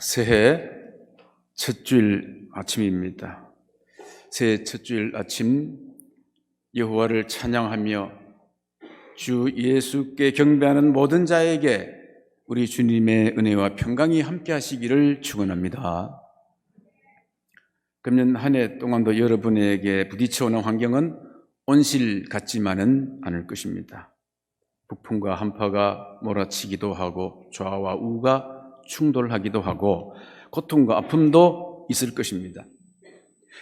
새해 첫 주일 아침입니다. 새해 첫 주일 아침 여호와를 찬양하며 주 예수께 경배하는 모든 자에게 우리 주님의 은혜와 평강이 함께 하시기를 축원합니다. 금년 한 해 동안도 여러분에게 부딪혀오는 환경은 온실 같지만은 않을 것입니다. 북풍과 한파가 몰아치기도 하고 좌와 우가 충돌하기도 하고 고통과 아픔도 있을 것입니다.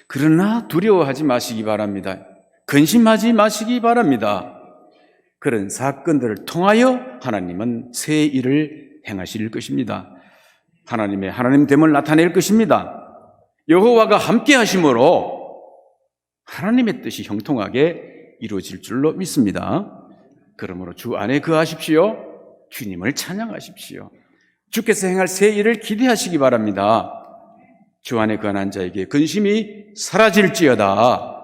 그러나 두려워하지 마시기 바랍니다. 근심하지 마시기 바랍니다. 그런 사건들을 통하여 하나님은 새 일을 행하실 것입니다. 하나님의 하나님됨을 나타낼 것입니다. 여호와가 함께 하심으로 하나님의 뜻이 형통하게 이루어질 줄로 믿습니다. 그러므로 주 안에 거하십시오. 주님을 찬양하십시오. 주께서 행할 새 일을 기대하시기 바랍니다. 주 안에 거한 자에게 근심이 사라질지어다.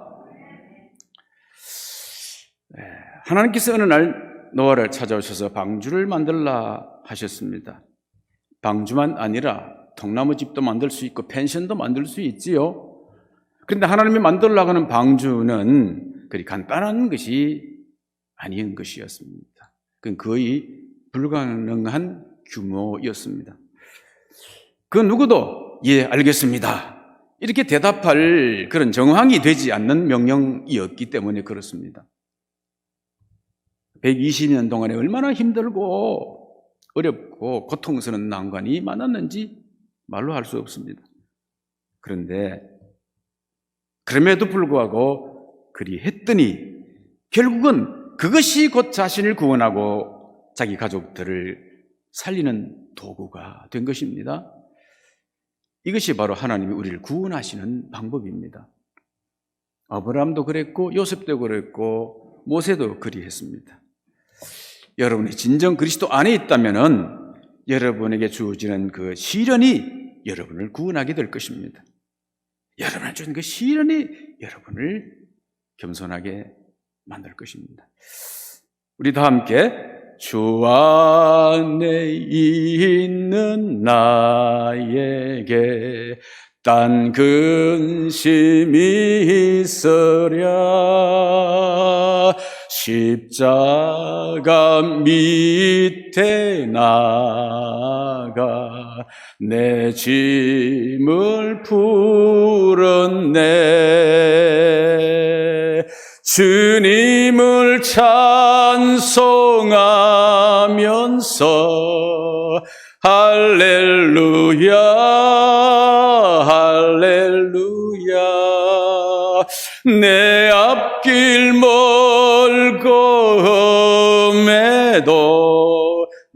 하나님께서 어느 날 노아를 찾아오셔서 방주를 만들라 하셨습니다. 방주만 아니라 통나무집도 만들 수 있고 펜션도 만들 수 있지요. 그런데 하나님이 만들려고 하는 방주는 그리 간단한 것이 아닌 것이었습니다. 그건 거의 불가능한 규모였습니다. 그 누구도 예 알겠습니다 이렇게 대답할 그런 정황이 되지 않는 명령이었기 때문에 그렇습니다. 120년 동안에 얼마나 힘들고 어렵고 고통스러운 난관이 많았는지 말로 할 수 없습니다. 그런데 그럼에도 불구하고 그리 했더니 결국은 그것이 곧 자신을 구원하고 자기 가족들을 살리는 도구가 된 것입니다. 이것이 바로 하나님이 우리를 구원하시는 방법입니다. 아브라함도 그랬고 요셉도 그랬고 모세도 그리했습니다. 여러분이 진정 그리스도 안에 있다면은 여러분에게 주어지는 그 시련이 여러분을 구원하게 될 것입니다. 여러분을 주는 그 시련이 여러분을 겸손하게 만들 것입니다. 우리 다 함께 주 안에 있는 나에게 딴 근심이 있으랴 십자가 밑에 나가 내 짐을 풀었네 주님을 찬송하면서 할렐루야 할렐루야 내 앞길 멀고 험해도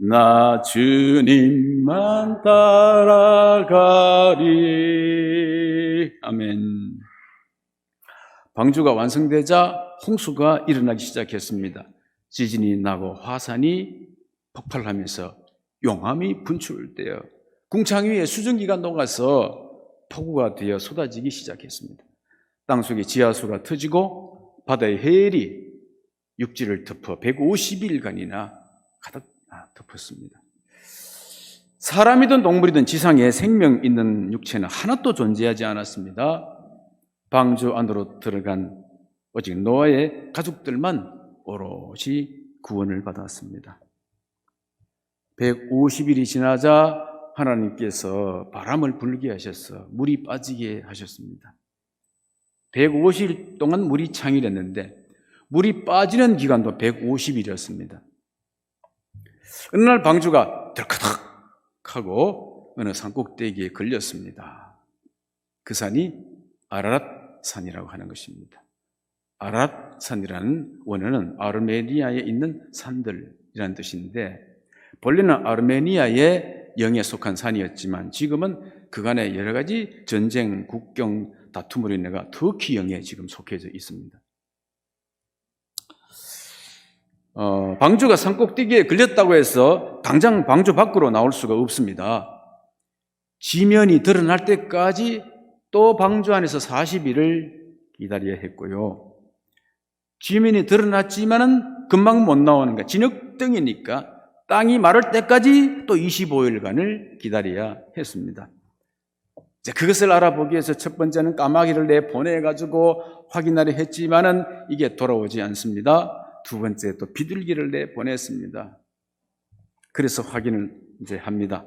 나 주님만 따라가리. 아멘. 방주가 완성되자 홍수가 일어나기 시작했습니다. 지진이 나고 화산이 폭발하면서 용암이 분출되어 궁창 위에 수증기가 녹아서 폭우가 되어 쏟아지기 시작했습니다. 땅속에 지하수가 터지고 바다의 해일이 육지를 덮어 150일간이나 가득 덮었습니다. 사람이든 동물이든 지상에 생명 있는 육체는 하나도 존재하지 않았습니다. 방주 안으로 들어간 오직 노아의 가족들만 오롯이 구원을 받았습니다. 150일이 지나자 하나님께서 바람을 불게 하셔서 물이 빠지게 하셨습니다. 150일 동안 물이 창일했는데 물이 빠지는 기간도 150일이었습니다. 어느 날 방주가 덜커덕 하고 어느 산꼭대기에 걸렸습니다. 그 산이 아라랏 산이라고 하는 것입니다. 아라랏 산이라는 원어는 아르메니아에 있는 산들이라는 뜻인데 본래는 아르메니아의 영에 속한 산이었지만 지금은 그간의 여러 가지 전쟁, 국경 다툼으로 인해서 터키 영에 지금 속해져 있습니다. 방주가 산꼭대기에 걸렸다고 해서 당장 방주 밖으로 나올 수가 없습니다. 지면이 드러날 때까지 또 방주 안에서 40일을 기다려야 했고요. 지면이 드러났지만은 금방 못 나오는 거야. 진흙덩이니까 땅이 마를 때까지 또 25일간을 기다려야 했습니다. 그것을 알아보기 위해서 첫 번째는 까마귀를 내보내가지고 확인하려 했지만은 이게 돌아오지 않습니다. 두 번째 또 비둘기를 내보냈습니다. 그래서 확인을 이제 합니다.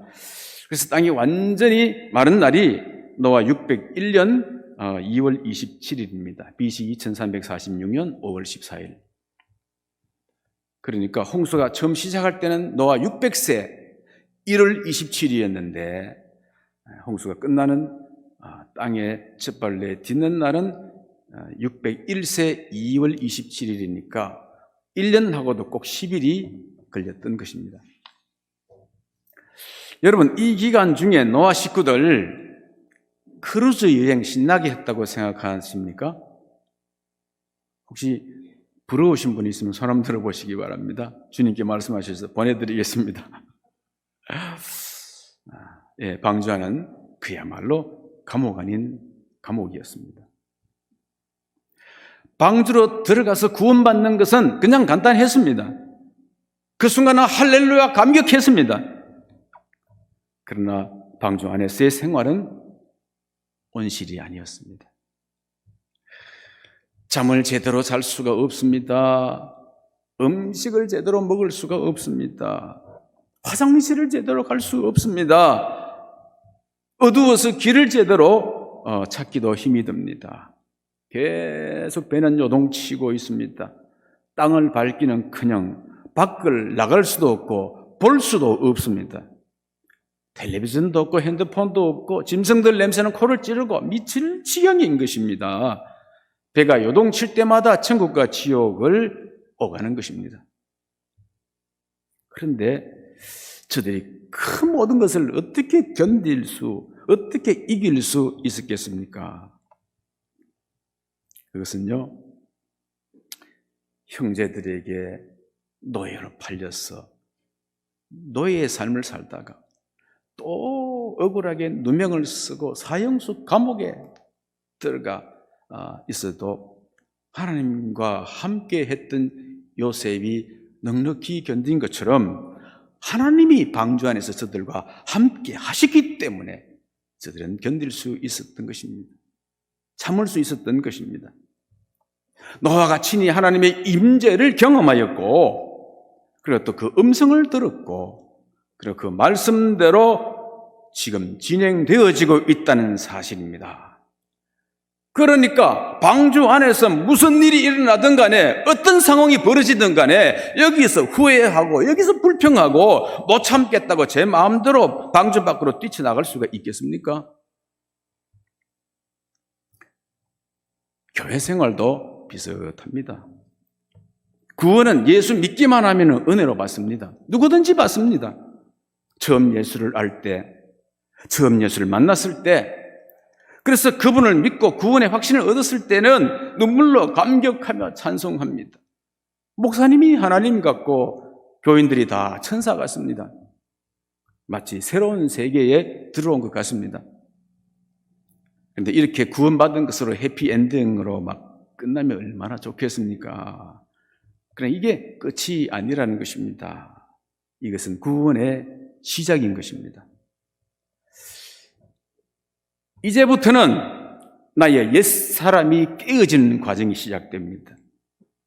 그래서 땅이 완전히 마른 날이 노아 601년 2월 27일입니다. BC 2346년 5월 14일. 그러니까 홍수가 처음 시작할 때는 노아 600세 1월 27일이었는데 홍수가 끝나는 땅에 첫발 내딛는 날은 601세 2월 27일이니까 1년하고도 꼭 10일이 걸렸던 것입니다. 여러분, 이 기간 중에 노아 식구들 크루즈 여행 신나게 했다고 생각하십니까? 혹시 부러우신 분이 있으면 손 한번 들어보시기 바랍니다. 주님께 말씀하셔서 보내드리겠습니다. 예, 방주하는 그야말로 감옥 아닌 감옥이었습니다. 방주로 들어가서 구원받는 것은 그냥 간단했습니다. 그 순간은 할렐루야 감격했습니다. 그러나 방주 안에서의 생활은 온실이 아니었습니다. 잠을 제대로 잘 수가 없습니다. 음식을 제대로 먹을 수가 없습니다. 화장실을 제대로 갈 수 없습니다. 어두워서 길을 제대로 찾기도 힘이 듭니다. 계속 배는 요동치고 있습니다. 땅을 밟기는커녕 밖을 나갈 수도 없고 볼 수도 없습니다. 텔레비전도 없고 핸드폰도 없고 짐승들 냄새는 코를 찌르고 미칠 지경인 것입니다. 배가 요동칠 때마다 천국과 지옥을 오가는 것입니다. 그런데 저들이 그 모든 것을 어떻게 어떻게 이길 수 있었겠습니까? 그것은요, 형제들에게 노예로 팔려서 노예의 삶을 살다가 또 억울하게 누명을 쓰고 사형수 감옥에 들어가 있어도 하나님과 함께 했던 요셉이 넉넉히 견딘 것처럼 하나님이 방주 안에서 저들과 함께 하시기 때문에 저들은 견딜 수 있었던 것입니다. 참을 수 있었던 것입니다. 노아가 친히 하나님의 임재를 경험하였고, 그리고 또 그 음성을 들었고, 그리고 그 말씀대로 지금 진행되어지고 있다는 사실입니다. 그러니까 방주 안에서 무슨 일이 일어나든 간에 어떤 상황이 벌어지든 간에 여기서 후회하고 여기서 불평하고 못 참겠다고 제 마음대로 방주 밖으로 뛰쳐나갈 수가 있겠습니까? 교회 생활도 비슷합니다. 구원은 예수 믿기만 하면 은혜로 받습니다. 누구든지 받습니다. 처음 예수를 알 때, 처음 예수를 만났을 때, 그래서 그분을 믿고 구원의 확신을 얻었을 때는 눈물로 감격하며 찬송합니다. 목사님이 하나님 같고 교인들이 다 천사 같습니다. 마치 새로운 세계에 들어온 것 같습니다. 그런데 이렇게 구원받은 것으로 해피엔딩으로 막 끝나면 얼마나 좋겠습니까? 그러나 이게 끝이 아니라는 것입니다. 이것은 구원의 시작인 것입니다. 이제부터는 나의 옛사람이 깨어지는 과정이 시작됩니다.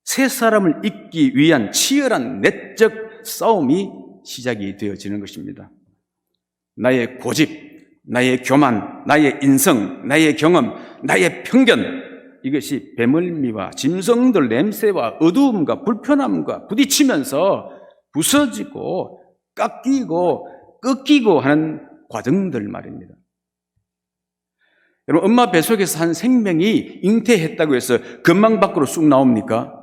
새 사람을 잇기 위한 치열한 내적 싸움이 시작이 되어지는 것입니다. 나의 고집, 나의 교만, 나의 인성, 나의 경험, 나의 편견, 이것이 배멀미와 짐승들 냄새와 어두움과 불편함과 부딪히면서 부서지고 깎이고 꺾이고 하는 과정들 말입니다. 여러분, 엄마 뱃속에서 한 생명이 잉태했다고 해서 금방 밖으로 쑥 나옵니까?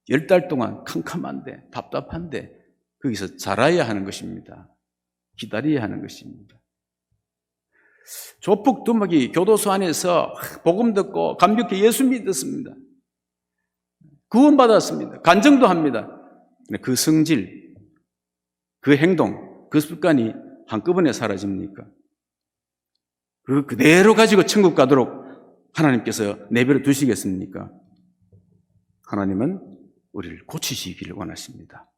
10달 동안 캄캄한데 답답한데 거기서 자라야 하는 것입니다. 기다려야 하는 것입니다. 조폭두목이 교도소 안에서 복음 듣고 감격해 예수 믿었습니다. 구원받았습니다. 간증도 합니다. 그 성질, 그 행동, 그 습관이 한꺼번에 사라집니까? 그대로 가지고 천국 가도록 하나님께서 내버려 두시겠습니까? 하나님은 우리를 고치시기를 원하십니다.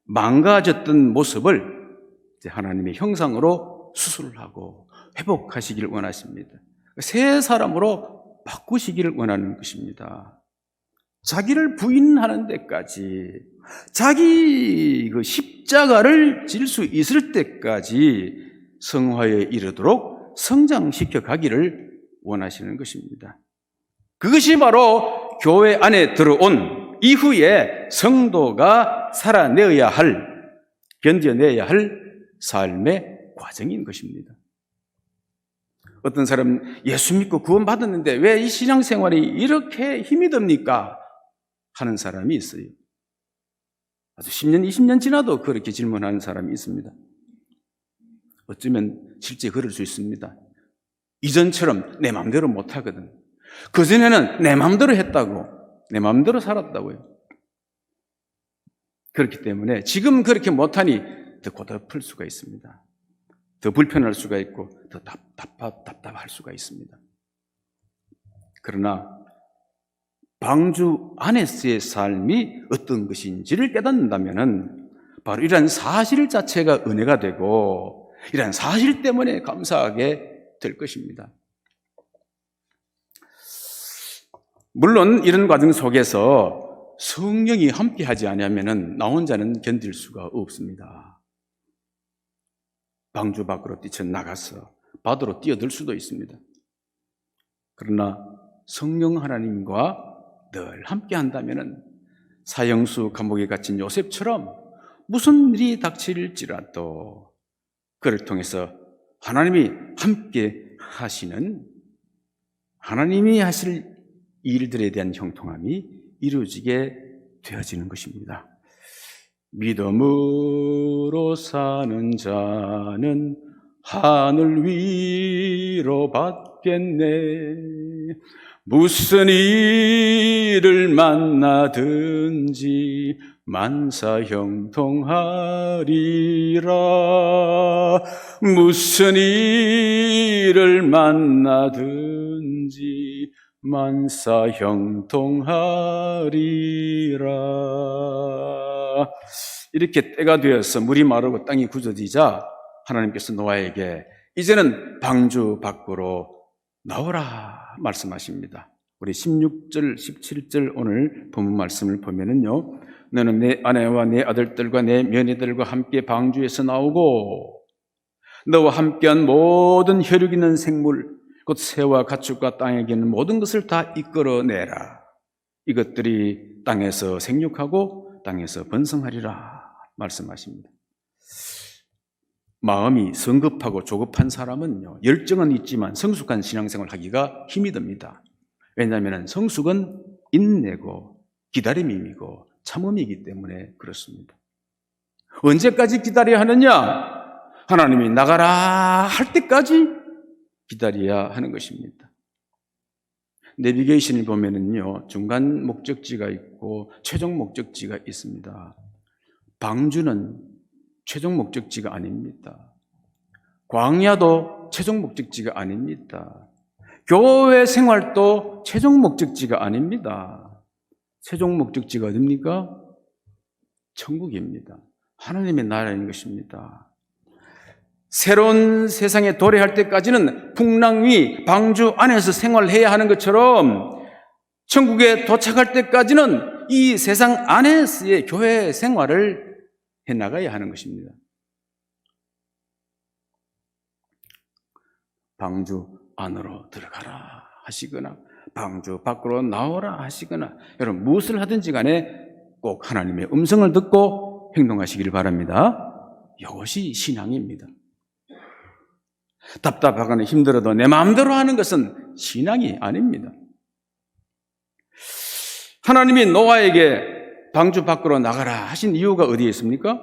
망가졌던 모습을 이제 하나님의 형상으로 수술하고 회복하시기를 원하십니다. 새 사람으로 바꾸시기를 원하는 것입니다. 자기를 부인하는 데까지, 자기 그 십자가를 질 수 있을 때까지 성화에 이르도록 성장시켜 가기를 원하시는 것입니다. 그것이 바로 교회 안에 들어온 이후에 성도가 살아내어야 할, 견뎌내야 할 삶의 과정인 것입니다. 어떤 사람은 예수 믿고 구원받았는데 왜 이 신앙생활이 이렇게 힘이 듭니까? 하는 사람이 있어요. 아주 10년, 20년 지나도 그렇게 질문하는 사람이 있습니다. 어쩌면 실제 그럴 수 있습니다. 이전처럼 내 마음대로 못하거든. 그전에는 내 마음대로 했다고, 내 마음대로 살았다고요. 그렇기 때문에 지금 그렇게 못하니 더 고달플 수가 있습니다. 더 불편할 수가 있고 더 답답할 수가 있습니다. 그러나 방주 안에서의 삶이 어떤 것인지를 깨닫는다면 바로 이러한 사실 자체가 은혜가 되고 이러한 사실 때문에 감사하게 될 것입니다. 물론 이런 과정 속에서 성령이 함께하지 않으면 나 혼자는 견딜 수가 없습니다. 방주 밖으로 뛰쳐나가서 바다로 뛰어들 수도 있습니다. 그러나 성령 하나님과 늘 함께 한다면 사형수 감옥에 갇힌 요셉처럼 무슨 일이 닥칠지라도 그를 통해서 하나님이 함께 하시는, 하나님이 하실 일들에 대한 형통함이 이루어지게 되어지는 것입니다. 믿음으로 사는 자는 하늘 위로 받겠네. 무슨 일을 만나든지 만사 형통하리라. 무슨 일을 만나든지 만사 형통하리라. 이렇게 때가 되어서 물이 마르고 땅이 굳어지자 하나님께서 노아에게 이제는 방주 밖으로 나오라 말씀하십니다. 우리 16절, 17절 오늘 본문 말씀을 보면은요, 너는 내 아내와 내 아들들과 내 며느리들과 함께 방주에서 나오고 너와 함께한 모든 혈육 있는 생물 곧 새와 가축과 땅에 기는 모든 것을 다 이끌어내라. 이것들이 땅에서 생육하고 땅에서 번성하리라 말씀하십니다. 마음이 성급하고 조급한 사람은요, 열정은 있지만 성숙한 신앙생활을 하기가 힘이 듭니다. 왜냐하면 성숙은 인내고 기다림이고 참음이기 때문에 그렇습니다. 언제까지 기다려야 하느냐? 하나님이 나가라 할 때까지 기다려야 하는 것입니다. 내비게이션을 보면은요, 중간 목적지가 있고 최종 목적지가 있습니다. 방주는 최종 목적지가 아닙니다. 광야도 최종 목적지가 아닙니다. 교회 생활도 최종 목적지가 아닙니다. 최종 목적지가 어딥니까? 천국입니다. 하나님의 나라인 것입니다. 새로운 세상에 도래할 때까지는 풍랑위 방주 안에서 생활해야 하는 것처럼 천국에 도착할 때까지는 이 세상 안에서의 교회 생활을 해나가야 하는 것입니다. 방주 안으로 들어가라 하시거나 방주 밖으로 나오라 하시거나 여러분 무엇을 하든지 간에 꼭 하나님의 음성을 듣고 행동하시길 바랍니다. 이것이 신앙입니다. 답답하거나 힘들어도 내 마음대로 하는 것은 신앙이 아닙니다. 하나님이 노아에게 방주 밖으로 나가라 하신 이유가 어디에 있습니까?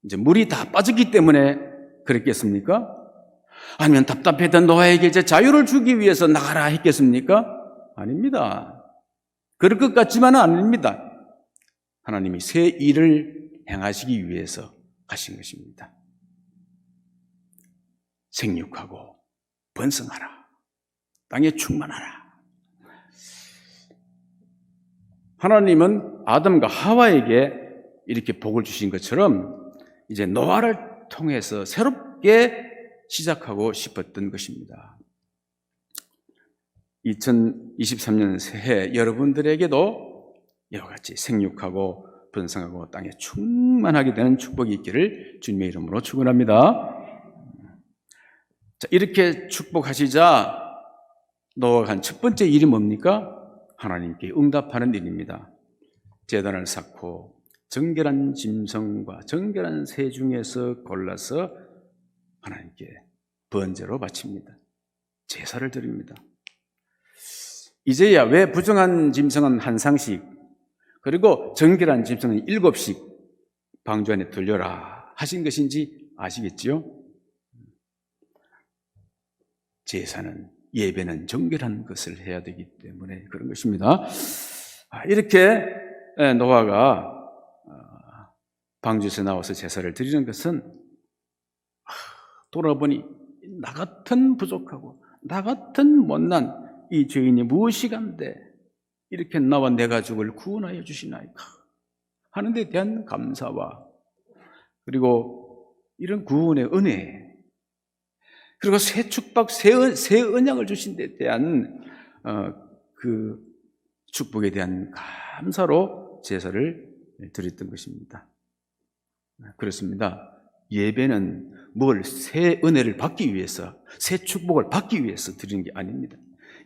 이제 물이 다 빠졌기 때문에 그랬겠습니까? 아니면 답답했던 노아에게 이제 자유를 주기 위해서 나가라 했겠습니까? 아닙니다. 그럴 것 같지만은 아닙니다. 하나님이 새 일을 행하시기 위해서 하신 것입니다. 생육하고 번성하라. 땅에 충만하라. 하나님은 아담과 하와에게 이렇게 복을 주신 것처럼 이제 노아를 통해서 새롭게 시작하고 싶었던 것입니다. 2023년 새해 여러분들에게도 이와 같이 생육하고 번성하고 땅에 충만하게 되는 축복이 있기를 주님의 이름으로 축원합니다. 자, 이렇게 축복하시자 노아가 한 첫 번째 일이 뭡니까? 하나님께 응답하는 일입니다. 제단을 쌓고 정결한 짐승과 정결한 새 중에서 골라서 하나님께 번제로 바칩니다. 제사를 드립니다. 이제야 왜 부정한 짐승은 한 상씩, 그리고 정결한 짐승은 7씩 방주 안에 들려라 하신 것인지 아시겠지요? 제사는, 예배는 정결한 것을 해야 되기 때문에 그런 것입니다. 이렇게 노아가 방주에서 나와서 제사를 드리는 것은 돌아보니 나 같은 부족하고 나 같은 못난 이 죄인이 무엇이간데 이렇게 나와 내 가족을 구원하여 주시나이까 하는 데 대한 감사와, 그리고 이런 구원의 은혜, 그리고 새 축복, 새 언약을 주신 데 대한 그 축복에 대한 감사로 제사를 드렸던 것입니다. 그렇습니다. 예배는 뭘 새 은혜를 받기 위해서, 새 축복을 받기 위해서 드리는 게 아닙니다.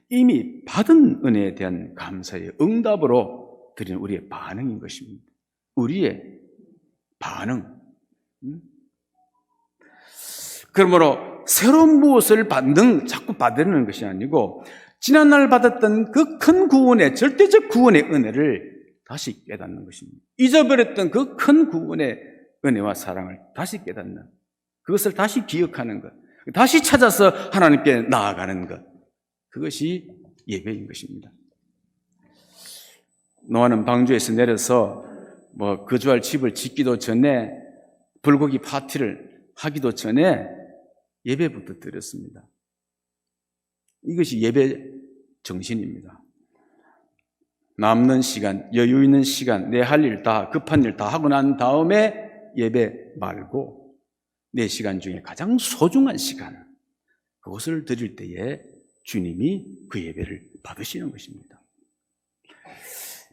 이미 받은 은혜에 대한 감사의 응답으로 드리는 우리의 반응인 것입니다. 우리의 반응. 그러므로 새로운 무엇을 자꾸 받는 것이 아니고 지난날 받았던 그 큰 구원의, 절대적 구원의 은혜를 다시 깨닫는 것입니다. 잊어버렸던 그 큰 구원의 은혜와 사랑을 다시 깨닫는, 그것을 다시 기억하는 것, 다시 찾아서 하나님께 나아가는 것, 그것이 예배인 것입니다. 노아는 방주에서 내려서 거주할 집을 짓기도 전에, 불고기 파티를 하기도 전에 예배부터 드렸습니다. 이것이 예배 정신입니다. 남는 시간, 여유 있는 시간, 내 할 일 다, 급한 일 다 하고 난 다음에 예배 말고 내 시간 중에 가장 소중한 시간, 그것을 드릴 때에 주님이 그 예배를 받으시는 것입니다.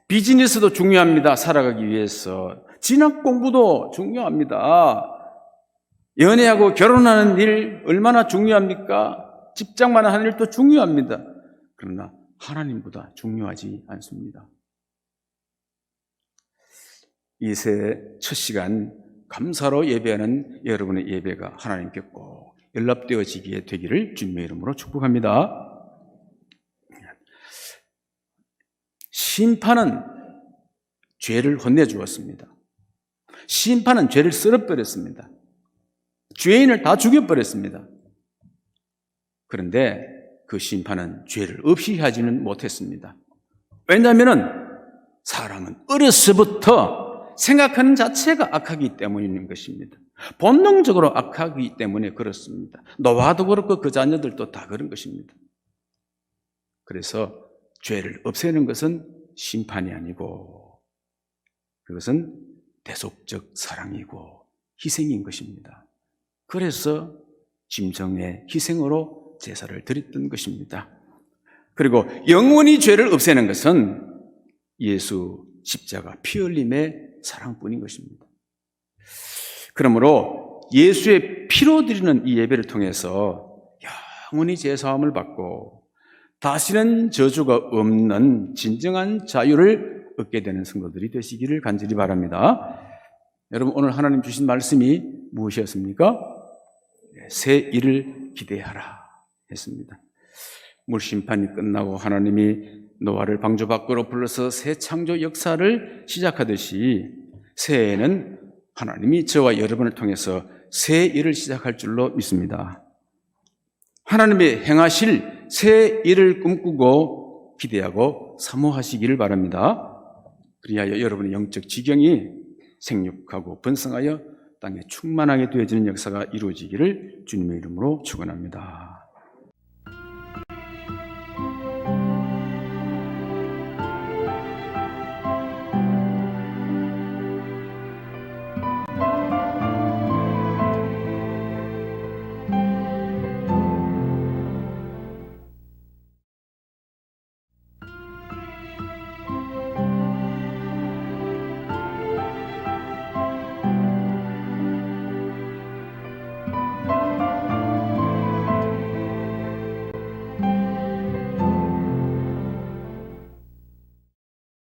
비즈니스도 중요합니다. 살아가기 위해서. 진학 공부도 중요합니다. 연애하고 결혼하는 일 얼마나 중요합니까? 직장만 하는 일도 중요합니다. 그러나 하나님보다 중요하지 않습니다. 이 새 첫 시간 감사로 예배하는 여러분의 예배가 하나님께 꼭 연락되어지게 되기를 주님의 이름으로 축복합니다. 심판은 죄를 혼내주었습니다. 심판은 죄를 쓸어버렸습니다. 죄인을 다 죽여버렸습니다. 그런데 그 심판은 죄를 없이 하지는 못했습니다. 왜냐하면 사람은 어려서부터 생각하는 자체가 악하기 때문인 것입니다. 본능적으로 악하기 때문에 그렇습니다. 노아도 그렇고 그 자녀들도 다 그런 것입니다. 그래서 죄를 없애는 것은 심판이 아니고 그것은 대속적 사랑이고 희생인 것입니다. 그래서 짐승의 희생으로 제사를 드렸던 것입니다. 그리고 영원히 죄를 없애는 것은 예수 십자가 피 흘림의 사랑뿐인 것입니다. 그러므로 예수의 피로 드리는 이 예배를 통해서 영원히 죄사함을 받고 다시는 저주가 없는 진정한 자유를 얻게 되는 성도들이 되시기를 간절히 바랍니다. 여러분, 오늘 하나님 주신 말씀이 무엇이었습니까? 새 일을 기대하라 했습니다. 물심판이 끝나고 하나님이 노아를 방주 밖으로 불러서 새 창조 역사를 시작하듯이 새해에는 하나님이 저와 여러분을 통해서 새 일을 시작할 줄로 믿습니다. 하나님이 행하실 새 일을 꿈꾸고 기대하고 사모하시기를 바랍니다. 그리하여 여러분의 영적 지경이 생육하고 번성하여 땅에 충만하게 되어지는 역사가 이루어지기를 주님의 이름으로 축원합니다.